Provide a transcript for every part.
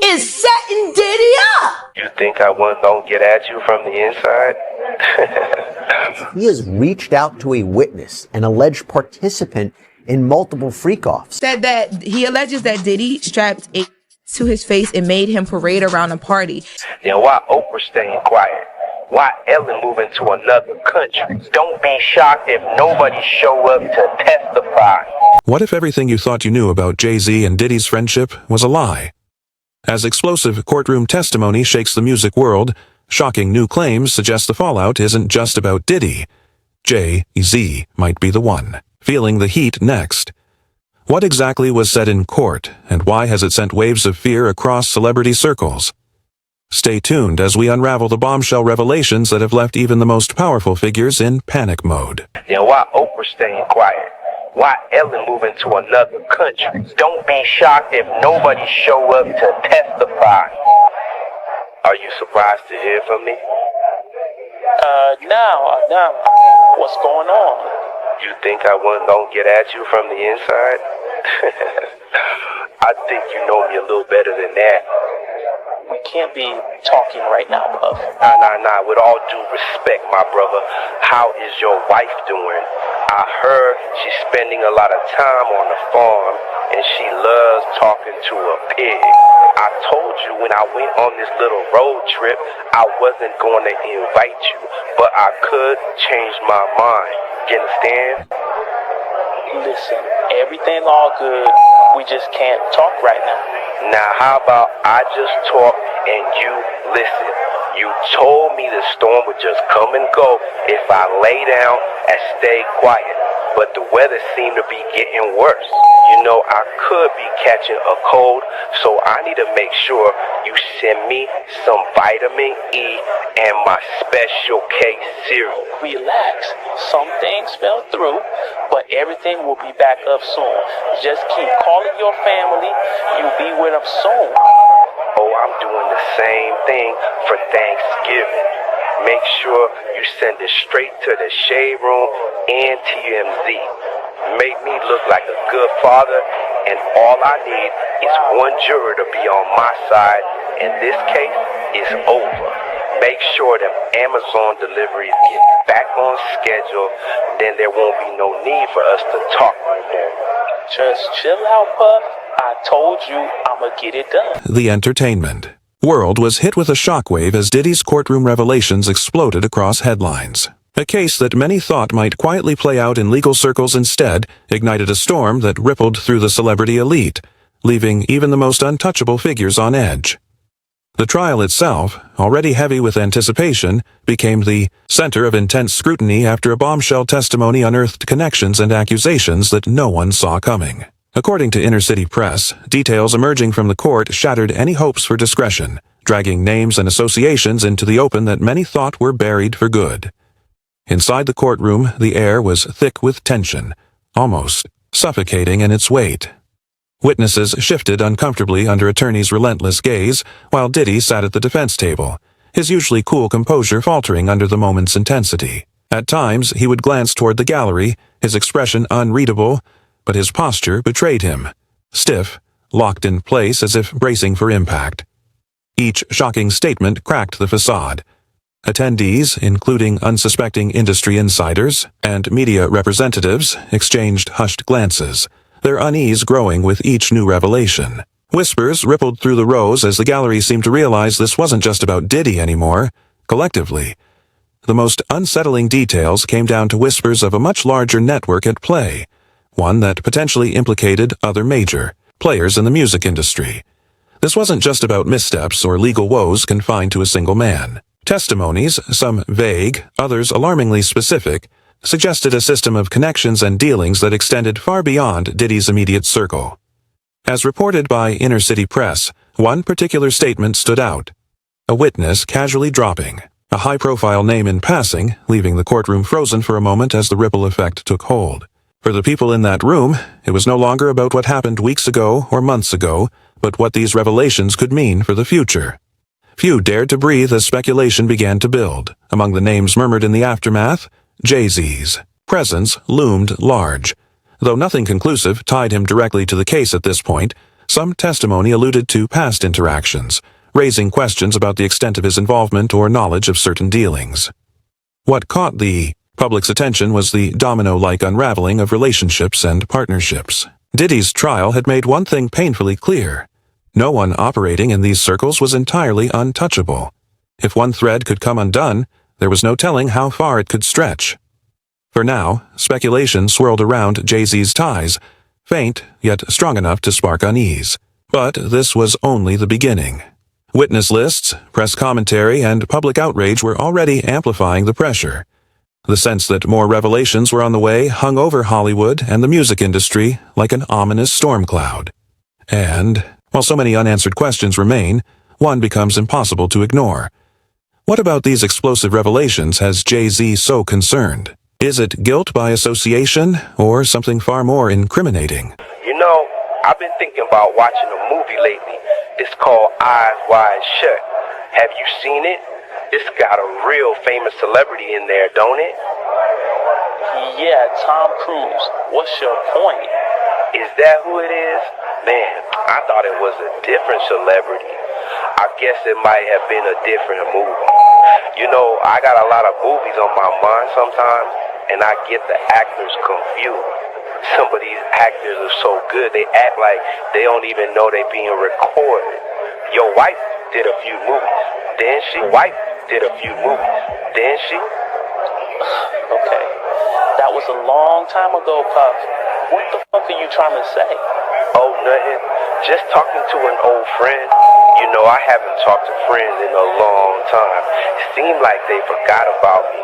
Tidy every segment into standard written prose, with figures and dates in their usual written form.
is setting Diddy up. You think I wasn't gonna get at you from the inside? He has reached out to a witness, an alleged participant in multiple freak-offs. Said that he alleges that Diddy strapped a to his face and made him parade around a party. Then why Oprah staying quiet? Why Ellen moving to another country? Don't be shocked if nobody show up to testify. What if everything you thought you knew about Jay-Z and Diddy's friendship was a lie? As explosive courtroom testimony shakes the music world, shocking new claims suggest the fallout isn't just about Diddy. Jay-Z might be the one feeling the heat next. What exactly was said in court, and why has it sent waves of fear across celebrity circles? Stay tuned as we unravel the bombshell revelations that have left even the most powerful figures in panic mode. Then why Oprah staying quiet? Why Ellen moving to another country? Don't be shocked if nobody show up to testify. Are you surprised to hear from me? No. What's going on? You think I wasn't gonna get at you from the inside? I think you know me a little better than that. We can't be talking right now, Puff. Nah. With all due respect, my brother, how is your wife doing? I heard she's spending a lot of time on the farm, and she loves talking to a pig. I told you when I went on this little road trip, I wasn't going to invite you, but I could change my mind. You understand? Listen, everything all good. We just can't talk right now. Now how about I just talk and you listen? You told me the storm would just come and go if I lay down and stay quiet. But the weather seemed to be getting worse. You know, I could be catching a cold, so I need to make sure you send me some vitamin E and my special K cereal. Relax. Some things fell through, but everything will be back up soon. Just keep calling your family. You'll be with them soon. Oh, I'm doing the same thing for Thanksgiving. Make sure you send it straight to the Shade Room and TMZ. Make me look like a good father, and all I need is one juror to be on my side, and this case is over. Make sure them Amazon deliveries get back on schedule, then there won't be no need for us to talk no more. Just chill out, Puff. I told you I'ma get it done. The entertainment world was hit with a shockwave as Diddy's courtroom revelations exploded across headlines. A case that many thought might quietly play out in legal circles instead ignited a storm that rippled through the celebrity elite, leaving even the most untouchable figures on edge. The trial itself, already heavy with anticipation, became the center of intense scrutiny after a bombshell testimony unearthed connections and accusations that no one saw coming. According to Inner City Press, details emerging from the court shattered any hopes for discretion, dragging names and associations into the open that many thought were buried for good. Inside the courtroom, the air was thick with tension, almost suffocating in its weight. Witnesses shifted uncomfortably under attorneys' relentless gaze, while Diddy sat at the defense table, his usually cool composure faltering under the moment's intensity. At times, he would glance toward the gallery, his expression unreadable, but his posture betrayed him, stiff, locked in place as if bracing for impact. Each shocking statement cracked the facade. Attendees, including unsuspecting industry insiders and media representatives, exchanged hushed glances, their unease growing with each new revelation. Whispers rippled through the rows as the gallery seemed to realize this wasn't just about Diddy anymore. Collectively, the most unsettling details came down to whispers of a much larger network at play, one that potentially implicated other major players in the music industry. This wasn't just about missteps or legal woes confined to a single man. Testimonies, some vague, others alarmingly specific, suggested a system of connections and dealings that extended far beyond Diddy's immediate circle. As reported by Inner City Press, one particular statement stood out. A witness casually dropping a high-profile name in passing, leaving the courtroom frozen for a moment as the ripple effect took hold. For the people in that room, it was no longer about what happened weeks ago or months ago, but what these revelations could mean for the future. Few dared to breathe as speculation began to build. Among the names murmured in the aftermath, Jay-Z's presence loomed large. Though nothing conclusive tied him directly to the case at this point, Some testimony alluded to past interactions, raising questions about the extent of his involvement or knowledge of certain dealings. What caught the public's attention was the domino-like unraveling of relationships and partnerships. Diddy's trial had made one thing painfully clear. No one operating in these circles was entirely untouchable. If one thread could come undone, there was no telling how far it could stretch. For now, speculation swirled around Jay-Z's ties, faint yet strong enough to spark unease. But this was only the beginning. Witness lists, press commentary, and public outrage were already amplifying the pressure. The sense that more revelations were on the way hung over Hollywood and the music industry like an ominous storm cloud. And, while so many unanswered questions remain, one becomes impossible to ignore. What about these explosive revelations has Jay-Z so concerned? Is it guilt by association, or something far more incriminating? You know, I've been thinking about watching a movie lately. It's called Eyes Wide Shut. Have you seen it? It's got a real famous celebrity in there, don't it? Yeah, Tom Cruise. What's your point? Is that who it is? Man, I thought it was a different celebrity. I guess it might have been a different movie. You know, I got a lot of movies on my mind sometimes, and I get the actors confused. Some of these actors are so good, they act like they don't even know they're being recorded. Your wife did a few movies, didn't she? Wife did a few movies, didn't she? Okay, that was a long time ago, Puff. What the fuck are you trying to say? Oh, nothing. Just talking to an old friend. You know, I haven't talked to friends in a long time. It seemed like they forgot about me.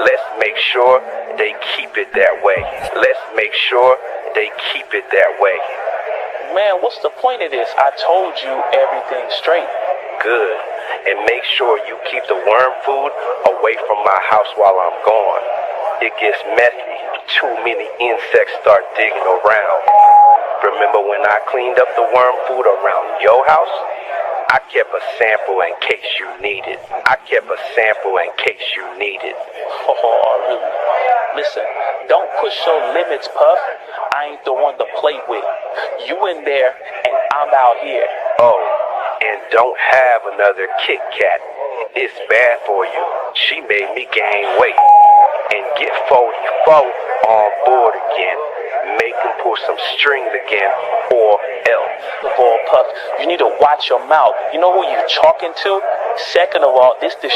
Let's make sure they keep it that way. Let's make sure they keep it that way. Man, what's the point of this? I told you everything straight. Good. And make sure you keep the worm food away from my house while I'm gone. It gets messy. Too many insects start digging around. Remember when I cleaned up the worm food around your house? I kept a sample in case you need it. I kept a sample in case you need it. Oh, really? Listen, don't push your limits, Puff. I ain't the one to play with. You in there, and I'm out here. Oh, and don't have another Kit Kat. It's bad for you. She made me gain weight. And get 44 on board again. Make him pull some strings again, or else. Boy, Puff, you need to watch your mouth. You know who you're talking to? Second of all, this the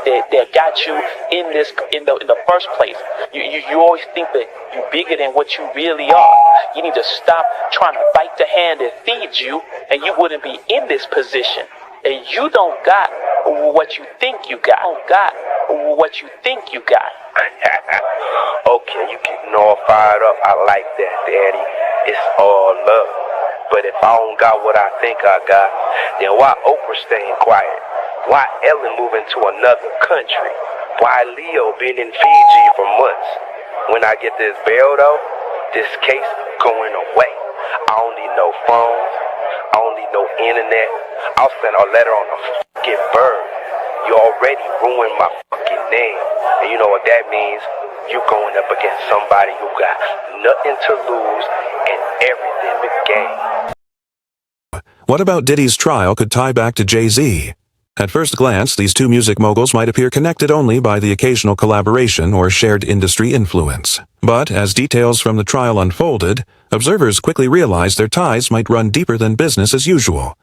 that got you in the first place. You always think that you're bigger than what you really are. You need to stop trying to bite the hand that feeds you, and you wouldn't be in this position. And you don't got what you think you got. You don't got what you think you got. Okay, you getting all fired up. I like that, Daddy. It's all love. But if I don't got what I think I got, then why Oprah staying quiet? Why Ellen moving to another country? Why Leo been in Fiji for months? When I get this bail though, this case going away. I don't need no phones. I don't need no internet. I'll send a letter on a fucking bird. You already ruined my fucking name. And you know what that means? You going up against somebody who got nothing to lose and everything to gain. What about Diddy's trial could tie back to Jay-Z? At first glance, these two music moguls might appear connected only by the occasional collaboration or shared industry influence. But as details from the trial unfolded, observers quickly realized their ties might run deeper than business as usual.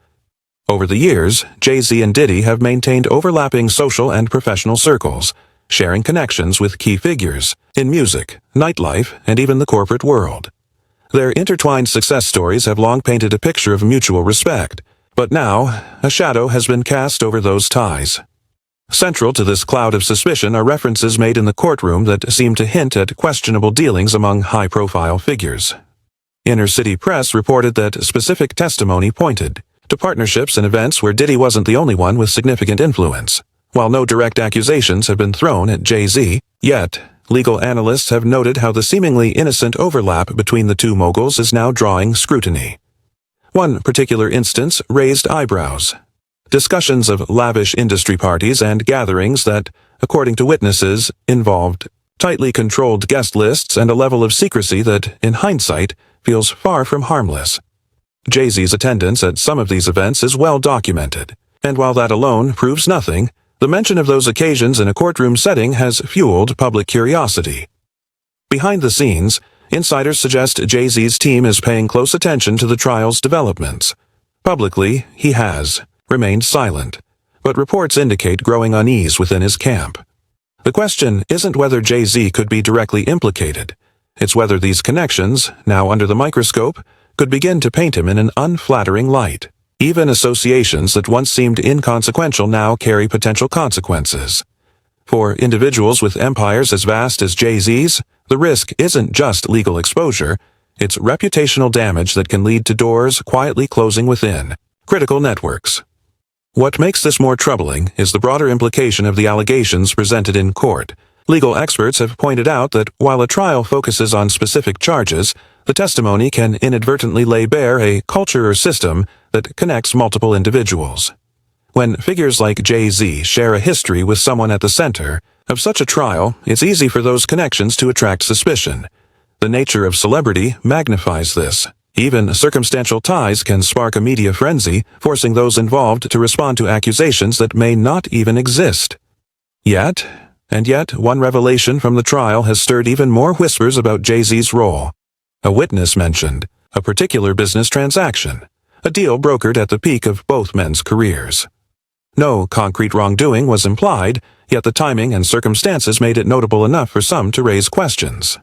Over the years, Jay-Z and Diddy have maintained overlapping social and professional circles, sharing connections with key figures in music, nightlife, and even the corporate world. Their intertwined success stories have long painted a picture of mutual respect, but now a shadow has been cast over those ties. Central to this cloud of suspicion are references made in the courtroom that seem to hint at questionable dealings among high-profile figures. Inner City Press reported that specific testimony pointed to partnerships and events where Diddy wasn't the only one with significant influence. While no direct accusations have been thrown at Jay-Z, yet legal analysts have noted how the seemingly innocent overlap between the two moguls is now drawing scrutiny. One particular instance raised eyebrows. Discussions of lavish industry parties and gatherings that, according to witnesses, involved tightly controlled guest lists and a level of secrecy that, in hindsight, feels far from harmless. Jay-Z's attendance at some of these events is well documented, and while that alone proves nothing, the mention of those occasions in a courtroom setting has fueled public curiosity. Behind the scenes, insiders suggest Jay-Z's team is paying close attention to the trial's developments. Publicly, he has remained silent, but reports indicate growing unease within his camp. The question isn't whether Jay-Z could be directly implicated. It's whether these connections, now under the microscope, could begin to paint him in an unflattering light. Even associations that once seemed inconsequential now carry potential consequences. For individuals with empires as vast as Jay-Z's, the risk isn't just legal exposure, it's reputational damage that can lead to doors quietly closing within critical networks. What makes this more troubling is the broader implication of the allegations presented in court. Legal experts have pointed out that while a trial focuses on specific charges, the testimony can inadvertently lay bare a culture or system that connects multiple individuals. When figures like Jay-Z share a history with someone at the center of such a trial, it's easy for those connections to attract suspicion. The nature of celebrity magnifies this. Even circumstantial ties can spark a media frenzy, forcing those involved to respond to accusations that may not even exist. Yet, one revelation from the trial has stirred even more whispers about Jay-Z's role. A witness mentioned a particular business transaction, a deal brokered at the peak of both men's careers. No concrete wrongdoing was implied, yet the timing and circumstances made it notable enough for some to raise questions.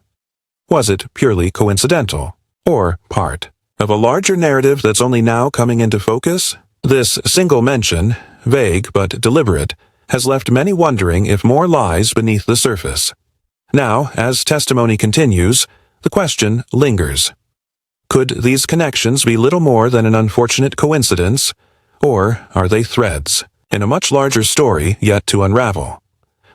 Was it purely coincidental, or part of a larger narrative that's only now coming into focus? This single mention, vague but deliberate, has left many wondering if more lies beneath the surface. Now, as testimony continues, the question lingers. Could these connections be little more than an unfortunate coincidence, or are they threads in a much larger story yet to unravel?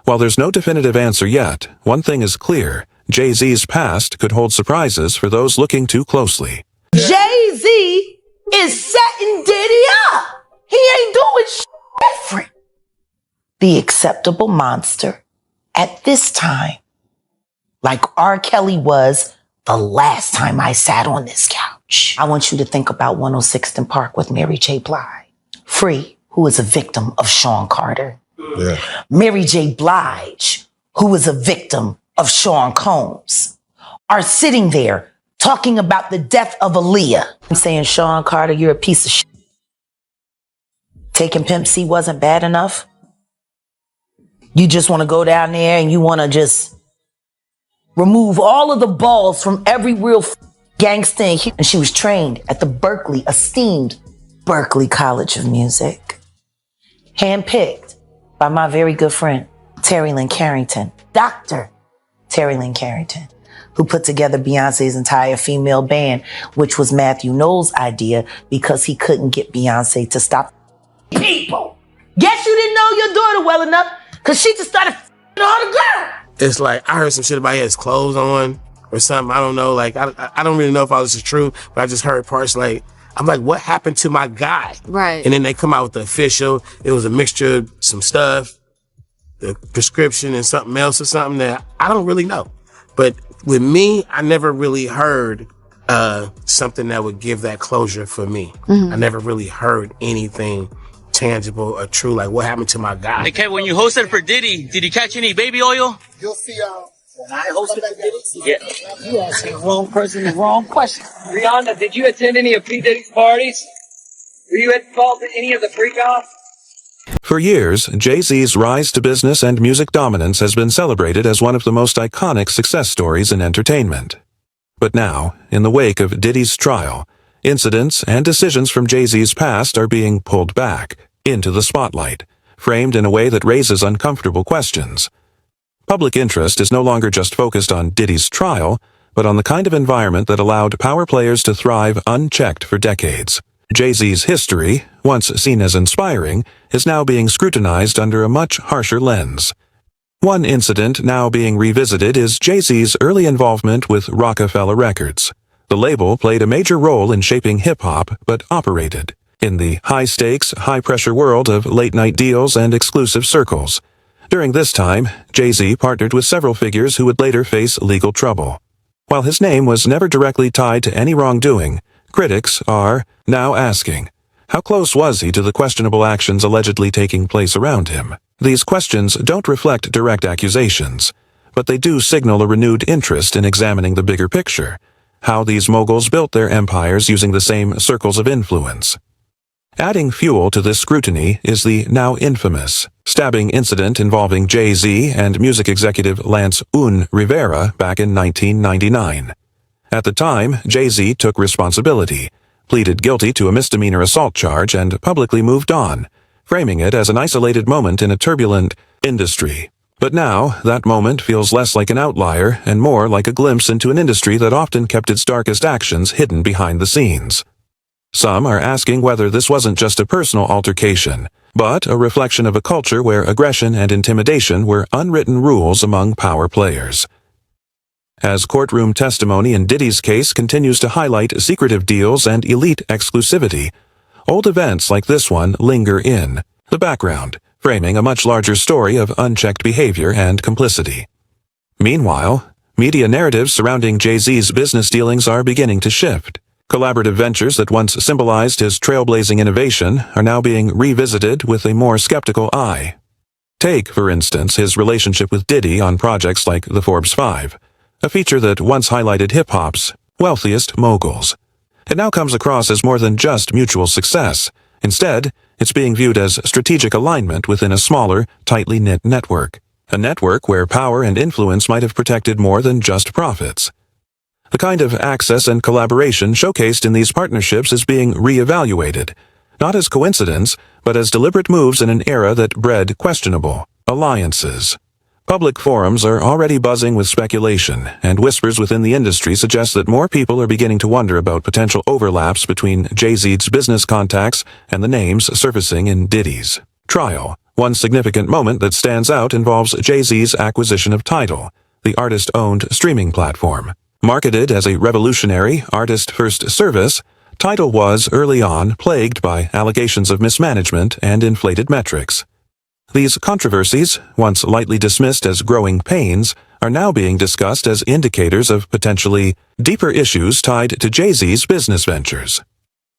While there's no definitive answer yet, one thing is clear: Jay-Z's past could hold surprises for those looking too closely. Jay-Z is setting Diddy up. He ain't doing different. The acceptable monster at this time, like R. Kelly was the last time I sat on this couch. I want you to think about 106th Park with Mary J. Blige. Free, who is a victim of Sean Carter. Yeah. Mary J. Blige, who was a victim of Sean Combs, are sitting there talking about the death of Aaliyah. I'm saying, Sean Carter, you're a piece of shit. Taking Pimp C wasn't bad enough. You just want to go down there and you want to just remove all of the balls from every real gangsta. And she was trained at the esteemed Berkeley College of Music. Handpicked by my very good friend, Terry Lynn Carrington, Dr. Terry Lynn Carrington, who put together Beyonce's entire female band, which was Matthew Knowles' idea because he couldn't get Beyonce to stop people. Guess you didn't know your daughter well enough because she just started all the girls. It's like, I heard some shit about he has clothes on or something. I don't know. Like, I don't really know if all this is true, but I just heard parts like, I'm like, what happened to my guy? Right. And then they come out with the official. It was a mixture of some stuff, the prescription and something else or something that I don't really know. But with me, I never really heard something that would give that closure for me. Mm-hmm. I never really heard anything tangible or true, like what happened to my guy. Hey, Kev, when you hosted for Diddy, did you catch any baby oil? You'll see when I hosted for Diddy? Yeah. You asking the wrong person the wrong question. Rihanna, did you attend any of P. Diddy's parties? Were you involved in any of the freak-offs? For years, Jay-Z's rise to business and music dominance has been celebrated as one of the most iconic success stories in entertainment. But now, in the wake of Diddy's trial, incidents and decisions from Jay-Z's past are being pulled back into the spotlight, framed in a way that raises uncomfortable questions. Public interest is no longer just focused on Diddy's trial, but on the kind of environment that allowed power players to thrive unchecked for decades. Jay-Z's history, once seen as inspiring, is now being scrutinized under a much harsher lens. One incident now being revisited is Jay-Z's early involvement with Rockefeller Records. The label played a major role in shaping hip-hop, but operated in the high-stakes, high-pressure world of late-night deals and exclusive circles. During this time, Jay-Z partnered with several figures who would later face legal trouble. While his name was never directly tied to any wrongdoing, Critics are now asking, how close was he to the questionable actions allegedly taking place around him? These questions don't reflect direct accusations, but they do signal a renewed interest in examining the bigger picture, how these moguls built their empires using the same circles of influence. Adding fuel to this scrutiny is the now infamous stabbing incident involving Jay-Z and music executive Lance Rivera back in 1999. At the time, Jay-Z took responsibility, pleaded guilty to a misdemeanor assault charge, and publicly moved on, framing it as an isolated moment in a turbulent industry. But now, that moment feels less like an outlier and more like a glimpse into an industry that often kept its darkest actions hidden behind the scenes. Some are asking whether this wasn't just a personal altercation, but a reflection of a culture where aggression and intimidation were unwritten rules among power players. As courtroom testimony in Diddy's case continues to highlight secretive deals and elite exclusivity, old events like this one linger in the background, framing a much larger story of unchecked behavior and complicity. Meanwhile, media narratives surrounding Jay-Z's business dealings are beginning to shift. Collaborative ventures that once symbolized his trailblazing innovation are now being revisited with a more skeptical eye. Take, for instance, his relationship with Diddy on projects like the Forbes 5, a feature that once highlighted hip-hop's wealthiest moguls. It now comes across as more than just mutual success. Instead, it's being viewed as strategic alignment within a smaller, tightly knit network. A network where power and influence might have protected more than just profits. The kind of access and collaboration showcased in these partnerships is being re-evaluated, not as coincidence, but as deliberate moves in an era that bred questionable alliances. Public forums are already buzzing with speculation, and whispers within the industry suggest that more people are beginning to wonder about potential overlaps between Jay-Z's business contacts and the names surfacing in Diddy's trial. One significant moment that stands out involves Jay-Z's acquisition of Tidal, the artist-owned streaming platform. Marketed as a revolutionary artist-first service, Tidal was, early on, plagued by allegations of mismanagement and inflated metrics. These controversies, once lightly dismissed as growing pains, are now being discussed as indicators of potentially deeper issues tied to Jay-Z's business ventures.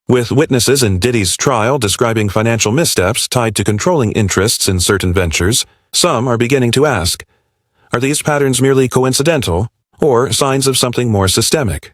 With witnesses in Diddy's trial describing financial missteps tied to controlling interests in certain ventures, some are beginning to ask, are these patterns merely coincidental or signs of something more systemic?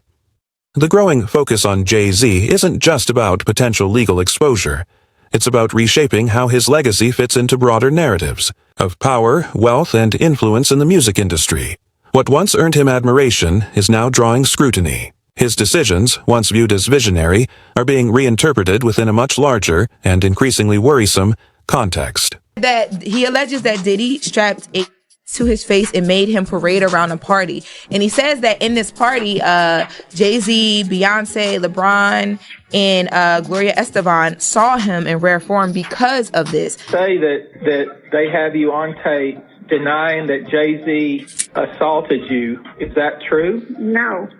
The growing focus on Jay-Z isn't just about potential legal exposure. It's about reshaping how his legacy fits into broader narratives of power, wealth, and influence in the music industry. What once earned him admiration is now drawing scrutiny. His decisions, once viewed as visionary, are being reinterpreted within a much larger and increasingly worrisome context. That he alleges that Diddy strapped a to his face and made him parade around a party. And he says that in this party, Jay-Z, Beyonce, LeBron, and Gloria Estefan saw him in rare form because of this. Say that they have you on tape denying that Jay-Z assaulted you. Is that true? No.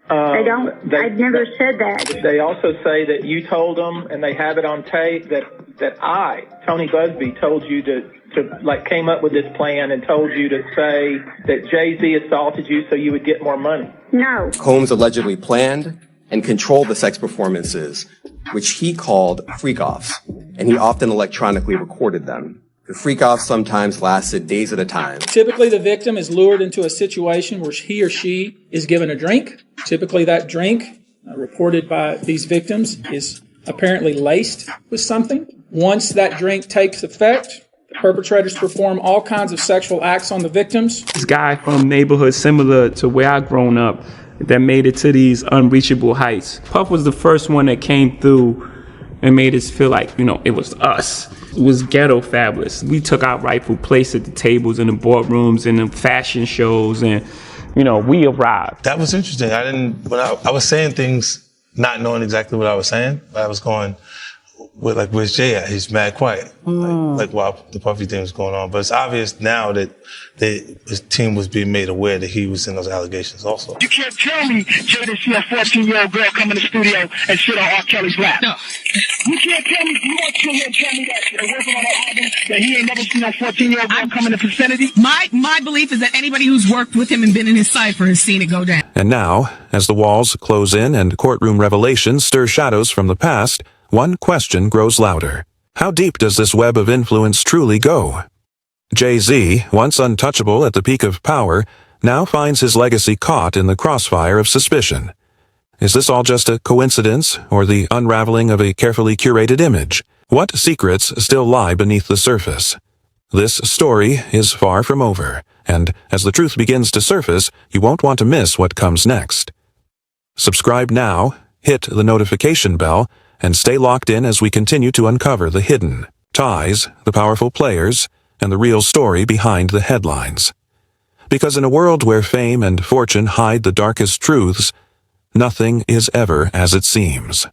They don't. I've never said that. They also say that you told them, and they have it on tape, that I, Tony Busby, told you to came up with this plan and told you to say that Jay-Z assaulted you so you would get more money. No. Combs allegedly planned and controlled the sex performances, which he called freak-offs, and he often electronically recorded them. The freak-offs sometimes lasted days at a time. Typically, the victim is lured into a situation where he or she is given a drink. Typically, that drink, reported by these victims, is apparently laced with something. Once that drink takes effect, the perpetrators perform all kinds of sexual acts on the victims. This guy from neighborhoods similar to where I've grown up that made it to these unreachable heights. Puff was the first one that came through and made us feel like, it was us. It was ghetto fabulous. We took our rightful place at the tables and the boardrooms and the fashion shows, and, we arrived. That was interesting. When I was saying things, not knowing exactly what I was saying, but I was going, where's Jay at? He's mad quiet. Like while the Puffy thing was going on. But it's obvious now that his team was being made aware that he was in those allegations also. You can't tell me Jay didn't see a 14-year-old girl come in the studio and sit on R. Kelly's lap. No. You can't tell me, you want to tell me that they're working on an album that he ain't never seen a 14-year-old girl come in the vicinity? My belief is that anybody who's worked with him and been in his cipher has seen it go down. And now, as the walls close in and courtroom revelations stir shadows from the past, one question grows louder. How deep does this web of influence truly go? Jay-Z, once untouchable at the peak of power, now finds his legacy caught in the crossfire of suspicion. Is this all just a coincidence, or the unraveling of a carefully curated image? What secrets still lie beneath the surface? This story is far from over, and as the truth begins to surface, you won't want to miss what comes next. Subscribe now, hit the notification bell, and stay locked in as we continue to uncover the hidden ties, the powerful players, and the real story behind the headlines. Because in a world where fame and fortune hide the darkest truths, nothing is ever as it seems.